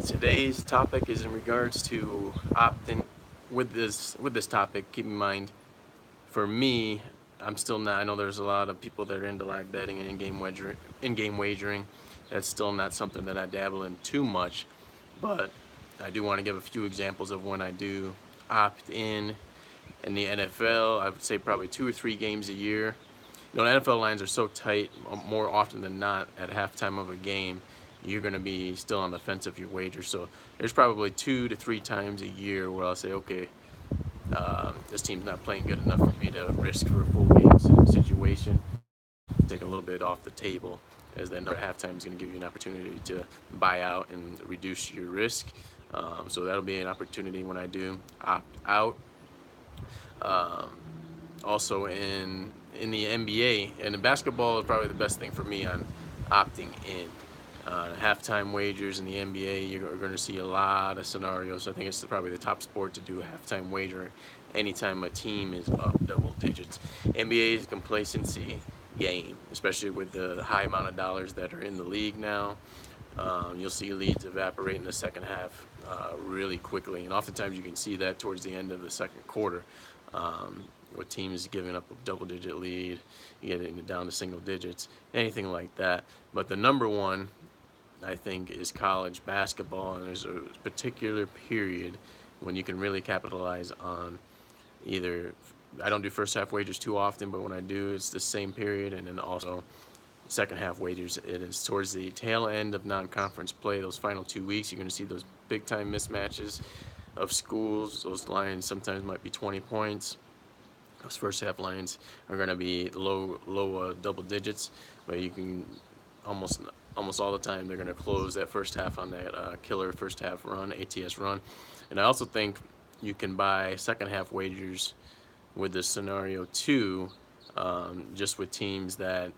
Today's topic is in regards to opt-in. With this topic, keep in mind, for me, I'm still not. I know there's a lot of people that are into live betting and in-game wagering. That's still not something that I dabble in too much, but I do want to give a few examples of when I do opt in the NFL. I would say probably 2 or 3 games a year. NFL lines are so tight. More often than not, at halftime of a game, you're going to be still on the fence of your wager. So there's probably 2 to 3 times a year where I'll say, okay, this team's not playing good enough for me to risk for a full game situation. Take a little bit off the table, as that number at halftime is going to give you an opportunity to buy out and reduce your risk. So that'll be an opportunity when I do opt out. Um, Also in the NBA and in basketball is probably the best thing for me on opting in. Halftime wagers in the NBA, you're going to see a lot of scenarios. I think it's probably the top sport to do a halftime wager anytime a team is up double digits. NBA is a complacency game, especially with the high amount of dollars that are in the league now. You'll see leads evaporate in the second half really quickly, and oftentimes you can see that towards the end of the second quarter. With teams giving up a double-digit lead, getting it down to single digits, anything like that. But the number one, I think, is college basketball, and there's a particular period when you can really capitalize on either. I don't do first half wagers too often, but when I do, it's the same period, and then also second half wagers. It is towards the tail end of non-conference play. Those final 2 weeks, you're going to see those big-time mismatches of schools. Those lines sometimes might be 20 points. Those first half lines are going to be low double digits, but you can almost all the time they're going to close that first half on that killer first half run, ATS run. And I also think you can buy second half wagers with this scenario too, just with teams that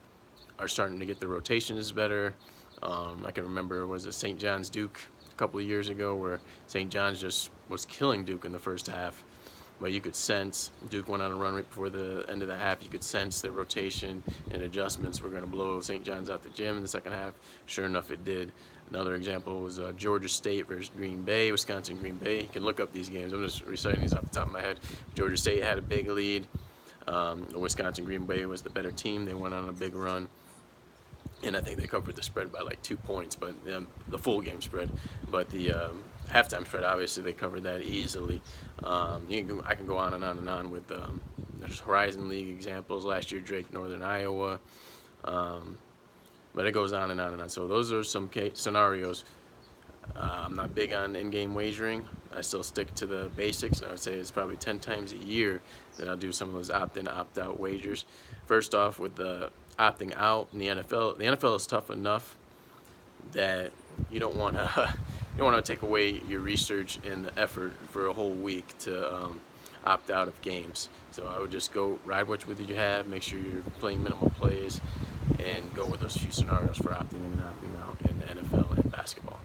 are starting to get the rotations better. I can remember, was it St. John's Duke a couple of years ago, where St. John's just was killing Duke in the first half. But you could sense Duke went on a run right before the end of the half. You could sense that rotation and adjustments were going to blow St. John's out the gym in the second half. Sure enough, it did. Another example was Georgia State versus Green Bay, Wisconsin, Green Bay. You can look up these games. I'm just reciting these off the top of my head. Georgia State had a big lead. Wisconsin, Green Bay was the better team. They went on a big run, and I think they covered the spread by like 2 points, but the full game spread. But the halftime spread, obviously, they covered that easily. I can go on and on and on with there's Horizon League examples. Last year, Drake, Northern Iowa. But it goes on and on and on. So those are some scenarios. I'm not big on in-game wagering. I still stick to the basics. I would say it's probably 10 times a year that I'll do some of those opt-in, opt-out wagers. First off, with the opting out in the NFL, the NFL is tough enough that you don't want to you don't want to take away your research and the effort for a whole week to opt out of games. So I would just go ride what you have, make sure you're playing minimal plays, and go with those few scenarios for opting in and opting out in the NFL and basketball.